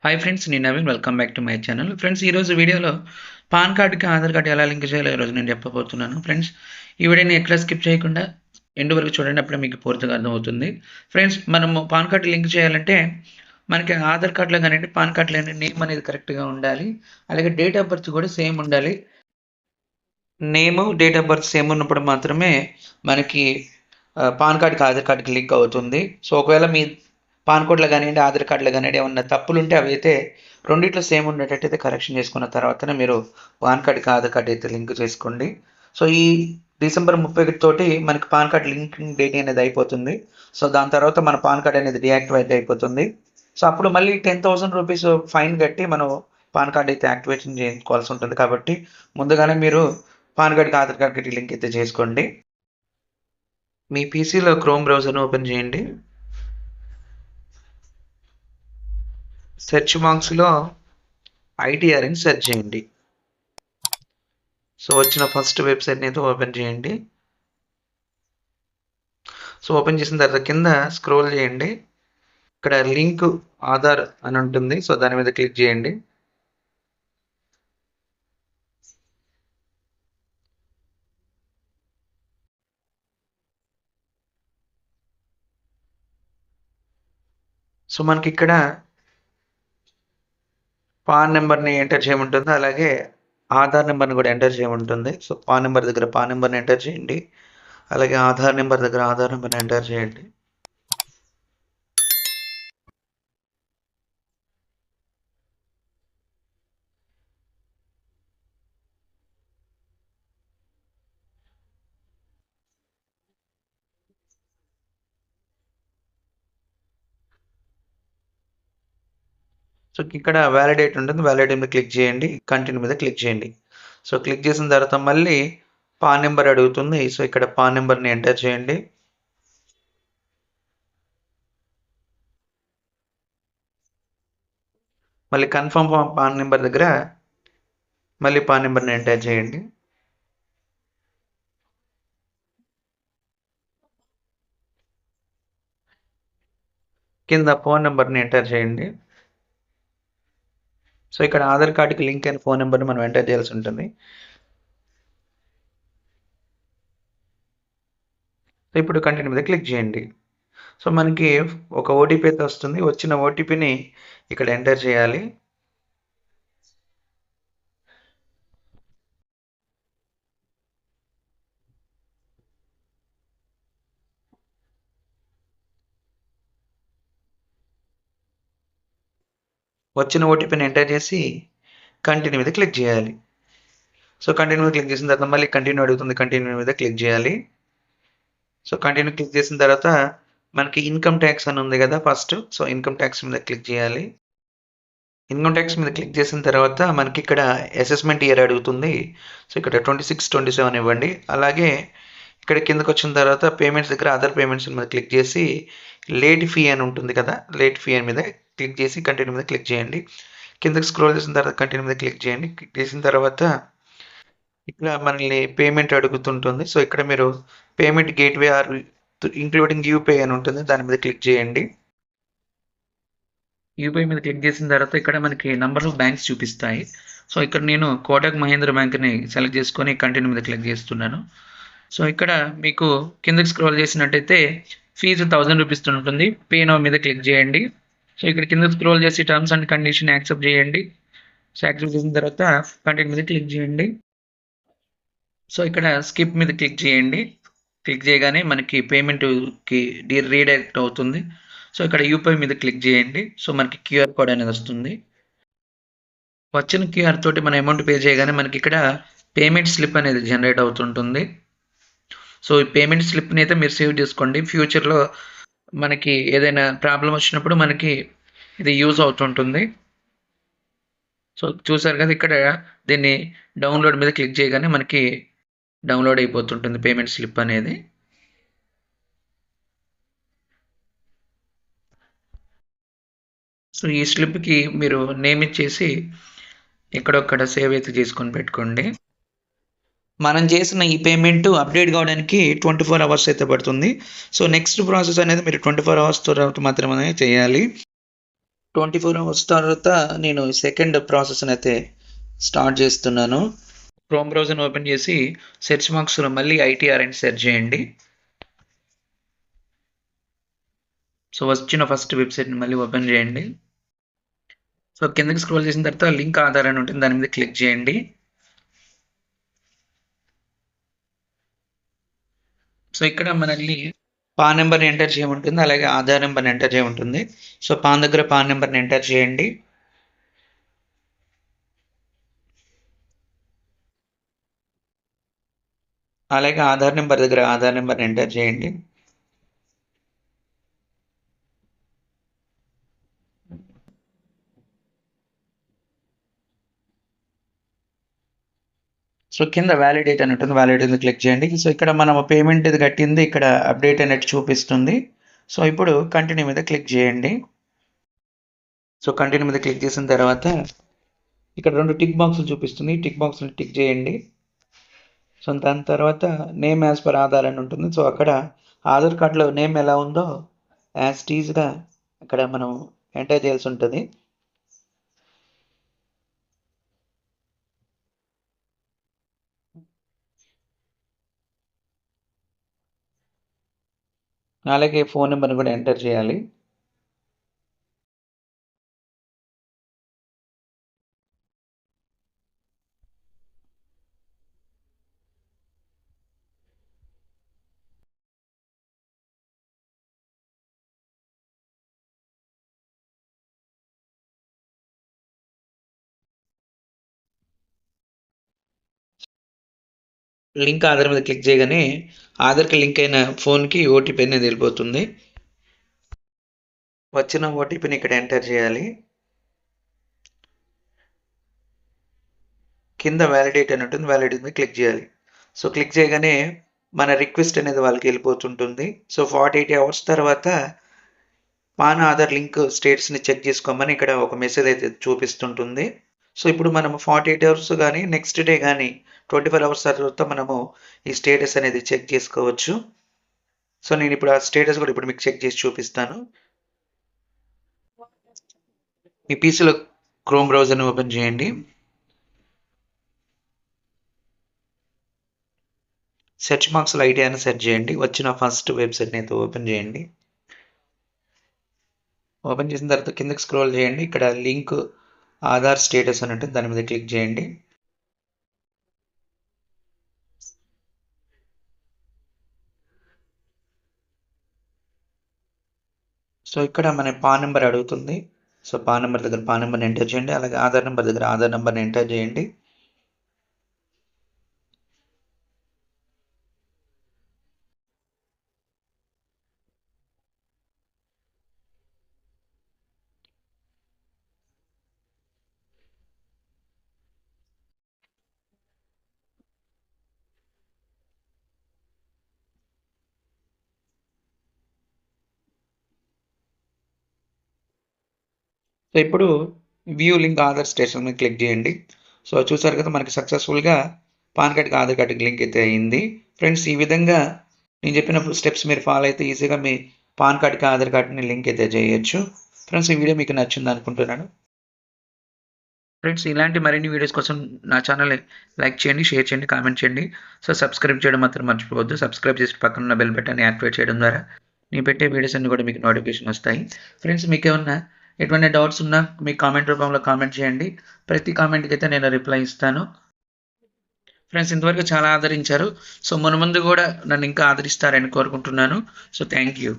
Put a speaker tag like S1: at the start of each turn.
S1: Hi friends, నేను Naveen. Welcome back to my channel. Friends, ఈరోజు వీడియోలో పాన్ కార్డ్కి ఆధార్ కార్డ్ ఎలా లింక్ చేయాలో ఈరోజు నేను చెప్పబోతున్నాను. ఫ్రెండ్స్, ఈ వీడియోని ఎక్కడ స్కిప్ చేయకుండా ఎండ్ వరకు చూడండి, అప్పుడే మీకు పూర్తిగా అర్థమవుతుంది. ఫ్రెండ్స్, మనము పాన్ కార్డ్ లింక్ చేయాలంటే మనకి ఆధార్ కార్డులో కానివ్వండి, పాన్ కార్డులో నేమ్ అనేది కరెక్ట్గా ఉండాలి. అలాగే డేట్ ఆఫ్ బర్త్ కూడా సేమ్ ఉండాలి. నేము, డేట్ ఆఫ్ బర్త్ సేమ్ ఉన్నప్పుడు మాత్రమే మనకి పాన్ కార్డ్కి ఆధార్ కార్డ్కి లింక్ అవుతుంది. సో ఒకవేళ మీ పాన్ కార్డ్లో కానివ్వండి, ఆధార్ కార్డులో కానివ్వండి ఏమన్నా తప్పులు ఉంటే అవి అయితే రెండిట్లో సేమ్ ఉండేటట్టయితే కరెక్షన్ చేసుకున్న తర్వాతనే మీరు పాన్ కార్డ్కి ఆధార్ కార్డ్ అయితే లింక్ చేసుకోండి. సో ఈ డిసెంబర్ 31 తోటి మనకి పాన్ కార్డ్ లింకింగ్ డేట్ అనేది అయిపోతుంది. సో దాని తర్వాత మన పాన్ కార్డ్ అనేది డియాక్టివేట్ అయిపోతుంది. సో అప్పుడు మళ్ళీ 10,000 రూపీస్ ఫైన్ కట్టి మనం పాన్ కార్డ్ అయితే యాక్టివేషన్ చేసుకోవాల్సి ఉంటుంది. కాబట్టి ముందుగానే మీరు పాన్ కార్డ్కి ఆధార్ కార్డ్కి లింక్ అయితే చేసుకోండి. మీ పీసీలో క్రోమ్ బ్రౌజర్ను ఓపెన్ చేయండి. సెర్చ్ బాక్స్లో ఐటీఆర్ అని సెర్చ్ చేయండి. సో వచ్చిన ఫస్ట్ వెబ్సైట్ని అయితే ఓపెన్ చేయండి. సో ఓపెన్ చేసిన తర్వాత కింద స్క్రోల్ చేయండి. ఇక్కడ లింక్ ఆధార్ అని ఉంటుంది. సో దాని మీద క్లిక్ చేయండి. సో మనకి ఇక్కడ పాన్ నెంబర్ని ఎంటర్ చేయమంటుంది, అలాగే ఆధార్ నెంబర్ని కూడా ఎంటర్ చేయమంటుంది. సో పాన్ నెంబర్ దగ్గర పాన్ నెంబర్ని ఎంటర్ చేయండి, అలాగే ఆధార్ నెంబర్ దగ్గర ఆధార్ నెంబర్ని ఎంటర్ చేయండి. సో ఇక్కడ వ్యాలిడేట్ ఉంటుంది, వ్యాలిడేట్ మీద క్లిక్ చేయండి, కంటిన్యూ మీద క్లిక్ చేయండి. సో క్లిక్ చేసిన తర్వాత మళ్ళీ పాన్ నెంబర్ అడుగుతుంది. సో ఇక్కడ పాన్ నెంబర్ని ఎంటర్ చేయండి. మళ్ళీ కన్ఫర్మ్ పాన్ నెంబర్ దగ్గర మళ్ళీ పాన్ నెంబర్ని ఎంటర్ చేయండి. కింద ఫోన్ నెంబర్ని ఎంటర్ చేయండి. సో ఇక్కడ ఆధార్ కార్డుకి లింక్ అయిన ఫోన్ నెంబర్ని మనం ఎంటర్ చేయాల్సి ఉంటుంది. సో ఇప్పుడు కంటిన్యూ మీద క్లిక్ చేయండి. సో మనకి ఒక ఓటీపీ అయితే వస్తుంది. వచ్చిన ఓటీపీని ఇక్కడ ఎంటర్ చేయాలి. వచ్చిన ఓటీపీని ఎంటర్ చేసి కంటిన్యూ మీద క్లిక్ చేయాలి. సో కంటిన్యూ మీద క్లిక్ చేసిన తర్వాత మళ్ళీ కంటిన్యూ అడుగుతుంది, కంటిన్యూ మీద క్లిక్ చేయాలి. సో కంటిన్యూ క్లిక్ చేసిన తర్వాత మనకి ఇన్కమ్ ట్యాక్స్ అని ఉంది కదా ఫస్ట్. సో ఇన్కమ్ ట్యాక్స్ మీద క్లిక్ చేయాలి. ఇన్కమ్ ట్యాక్స్ మీద క్లిక్ చేసిన తర్వాత మనకి ఇక్కడ అసెస్మెంట్ ఇయర్ అడుగుతుంది. సో ఇక్కడ 26, 27 ఇవ్వండి. అలాగే ఇక్కడ కిందకు వచ్చిన తర్వాత పేమెంట్స్ దగ్గర అదర్ పేమెంట్స్ మీద క్లిక్ చేసి లేట్ ఫీ అని ఉంటుంది కదా, లేట్ ఫీ అని మీద క్లిక్ చేసి కంటిన్యూ మీద క్లిక్ చేయండి. కిందకి స్క్రోల్ చేసిన తర్వాత కంటిన్యూ మీద క్లిక్ చేయండి. క్లిక్ చేసిన తర్వాత ఇక్కడ మనల్ని పేమెంట్ అడుగుతుంటుంది. సో ఇక్కడ మీరు payment gateway or including UPI అని ఉంటుంది, దాని మీద క్లిక్ చేయండి. యూపీఐ మీద క్లిక్ చేసిన తర్వాత ఇక్కడ మనకి నంబర్ ఆఫ్ బ్యాంక్స్ చూపిస్తాయి. సో ఇక్కడ నేను కోటక్ మహీంద్ర బ్యాంక్ని సెలెక్ట్ చేసుకొని కంటిన్యూ మీద క్లిక్ చేస్తున్నాను. సో ఇక్కడ మీకు కిందకి స్క్రోల్ చేసినట్టయితే ఫీజు 1000 రూపీస్ ఉంటుంది. పే నౌ మీద క్లిక్ చేయండి. సో ఇక్కడ కింద స్క్రోల్ చేసి టర్మ్స్ అండ్ కండిషన్ యాక్సెప్ట్ చేయండి. సో యాక్సెప్ట్ చేసిన తర్వాత కంటిన్యూ మీద క్లిక్ చేయండి. సో ఇక్కడ స్కిప్ మీద క్లిక్ చేయండి. క్లిక్ చేయగానే మనకి పేమెంట్కి రీడైరెక్ట్ అవుతుంది. సో ఇక్కడ యూపీఐ మీద క్లిక్ చేయండి. సో మనకి క్యూఆర్ కోడ్ అనేది వస్తుంది. వచ్చిన క్యూఆర్ తోటి మన అమౌంట్ పే చేయగానే మనకి ఇక్కడ పేమెంట్ స్లిప్ అనేది జనరేట్ అవుతుంటుంది. సో ఈ పేమెంట్ స్లిప్ని అయితే మీరు సేవ్ చేసుకోండి. ఫ్యూచర్లో మనకి ఏదైనా ప్రాబ్లం వచ్చినప్పుడు మనకి ఇది యూజ్ అవుతుంటుంది. సో చూసారు కదా, ఇక్కడ దీన్ని డౌన్లోడ్ మీద క్లిక్ చేయగానే మనకి డౌన్లోడ్ అయిపోతుంటుంది పేమెంట్ స్లిప్ అనేది. సో ఈ స్లిప్కి మీరు నేమ్ ఇచ్చేసి ఎక్కడొక్కడ సేవ్ అయితే చేసుకొని పెట్టుకోండి. మనం చేసిన ఈ పేమెంట్ అప్డేట్ కావడానికి 24 అవర్స్ అయితే పడుతుంది. సో నెక్స్ట్ ప్రాసెస్ అనేది మీరు 24 అవర్స్ తర్వాత మాత్రమే చేయాలి. 24 అవర్స్ తర్వాత నేను సెకండ్ ప్రాసెస్ని అయితే స్టార్ట్ చేస్తున్నాను. క్రోమ్ బ్రౌజర్ని ఓపెన్ చేసి సెర్చ్ బాక్స్లో మళ్ళీ ఐటీఆర్ అని సెర్చ్ చేయండి. సో వచ్చిన ఫస్ట్ వెబ్సైట్ని మళ్ళీ ఓపెన్ చేయండి. సో కిందకి స్క్రోల్ చేసిన తర్వాత లింక్ ఆధార్ అని ఉంటుంది, దాని మీద క్లిక్ చేయండి. సో ఇక్కడ మనల్ని పాన్ నెంబర్ని ఎంటర్ చేయమంటుంది, అలాగే ఆధార్ నెంబర్ని ఎంటర్ చేయమంటుంది. సో పాన్ దగ్గర పాన్ నెంబర్ని ఎంటర్ చేయండి. అలాగే ఆధార్ నెంబర్ దగ్గర ఆధార్ నెంబర్ని ఎంటర్ చేయండి. సో కింద వ్యాలిడేట్ అని ఉంటుంది, వ్యాలిడేట్ క్లిక్ చేయండి. సో ఇక్కడ మనం పేమెంట్ ఇది కట్టింది ఇక్కడ అప్డేట్ అనేది చూపిస్తుంది. సో ఇప్పుడు కంటిన్యూ మీద క్లిక్ చేయండి. సో కంటిన్యూ మీద క్లిక్ చేసిన తర్వాత ఇక్కడ 2 టిక్ బాక్సులు చూపిస్తుంది, టిక్ బాక్స్ని టిక్ చేయండి. సో దాని తర్వాత నేమ్ యాజ్ పర్ ఆధార్ అని ఉంటుంది. సో అక్కడ ఆధార్ కార్డులో నేమ్ ఎలా ఉందో యాజ్ టీజ్గా అక్కడ మనం ఎంటర్ చేయాల్సి ఉంటుంది. అలాగే ఫోన్ నెంబర్ని కూడా ఎంటర్ చేయాలి. లింక్ ఆధార్ మీద క్లిక్ చేయగానే ఆధార్కి లింక్ అయిన ఫోన్కి ఓటీపీ అనేది వెళ్ళిపోతుంది. వచ్చిన ఓటీపీని ఇక్కడ ఎంటర్ చేయాలి. కింద వ్యాలిడేట్ అని ఉంటుంది, వ్యాలిడేట్ మీద క్లిక్ చేయాలి. సో క్లిక్ చేయగానే మన రిక్వెస్ట్ అనేది వాళ్ళకి వెళ్ళిపోతుంటుంది. సో 48 అవర్స్ తర్వాత పాన్ ఆధార్ లింక్ స్టేటస్ని చెక్ చేసుకోమని ఇక్కడ ఒక మెసేజ్ అయితే చూపిస్తుంటుంది. సో ఇప్పుడు మనము 48 అవర్స్ కానీ నెక్స్ట్ డే కానీ 24 అవర్స్ తర్వాత మనము ఈ స్టేటస్ అనేది చెక్ చేసుకోవచ్చు. సో నేను ఇప్పుడు ఆ స్టేటస్ కూడా ఇప్పుడు మీకు చెక్ చేసి చూపిస్తాను. మీ పీసీలో క్రోమ్ బ్రౌజర్ని ఓపెన్ చేయండి. సెర్చ్ బాక్స్లో ఐటీ అని సెర్చ్ చేయండి. వచ్చిన ఫస్ట్ వెబ్సైట్ని అయితే ఓపెన్ చేయండి. ఓపెన్ చేసిన తర్వాత కిందకి స్క్రోల్ చేయండి. ఇక్కడ లింక్ ఆధార్ స్టేటస్ అని ఉంటుంది, దాని మీద క్లిక్ చేయండి. సో ఇక్కడ మన పాన్ నెంబర్ అడుగుతుంది. సో పాన్ నెంబర్ దగ్గర పాన్ నెంబర్ని ఎంటర్ చేయండి. అలాగే ఆధార్ నెంబర్ దగ్గర ఆధార్ నెంబర్ని ఎంటర్ చేయండి. సో ఇప్పుడు వ్యూ లింక్ ఆధార్ స్టేషన్ మీద క్లిక్ చేయండి. సో చూసారు కదా, మనకి సక్సెస్ఫుల్గా పాన్ కార్డ్కి ఆధార్ కార్డ్కి లింక్ అయితే అయింది. ఫ్రెండ్స్, ఈ విధంగా నేను చెప్పిన స్టెప్స్ మీరు ఫాలో అయితే ఈజీగా మీ పాన్ కార్డ్కి ఆధార్ కార్డ్ని లింక్ అయితే చేయొచ్చు. ఫ్రెండ్స్, ఈ వీడియో మీకు నచ్చింది అనుకుంటున్నాను. ఫ్రెండ్స్, ఇలాంటి మరిన్ని వీడియోస్ కోసం నా ఛానల్ లైక్ చేయండి, షేర్ చేయండి, కామెంట్ చేయండి. సో సబ్స్క్రైబ్ చేయడం మాత్రం మర్చిపోవద్దు. సబ్స్క్రైబ్ చేసి పక్కన ఉన్న బెల్ బటన్ని యాక్టివేట్ చేయడం ద్వారా నేను పెట్టే వీడియోస్ అన్ని కూడా మీకు నోటిఫికేషన్ వస్తాయి. ఫ్రెండ్స్, మీకు ఏమన్నా ఎటువంటి డౌట్స్ ఉన్నా మీ కామెంట్ రూపంలో కామెంట్ చేయండి. ప్రతి కామెంట్కి అయితే నేను రిప్లై ఇస్తాను. ఫ్రెండ్స్, ఇంతవరకు చాలా ఆదరించారు. సో మున్ముందు కూడా నన్ను ఇంకా ఆదరిస్తారని కోరుకుంటున్నాను. So thank you.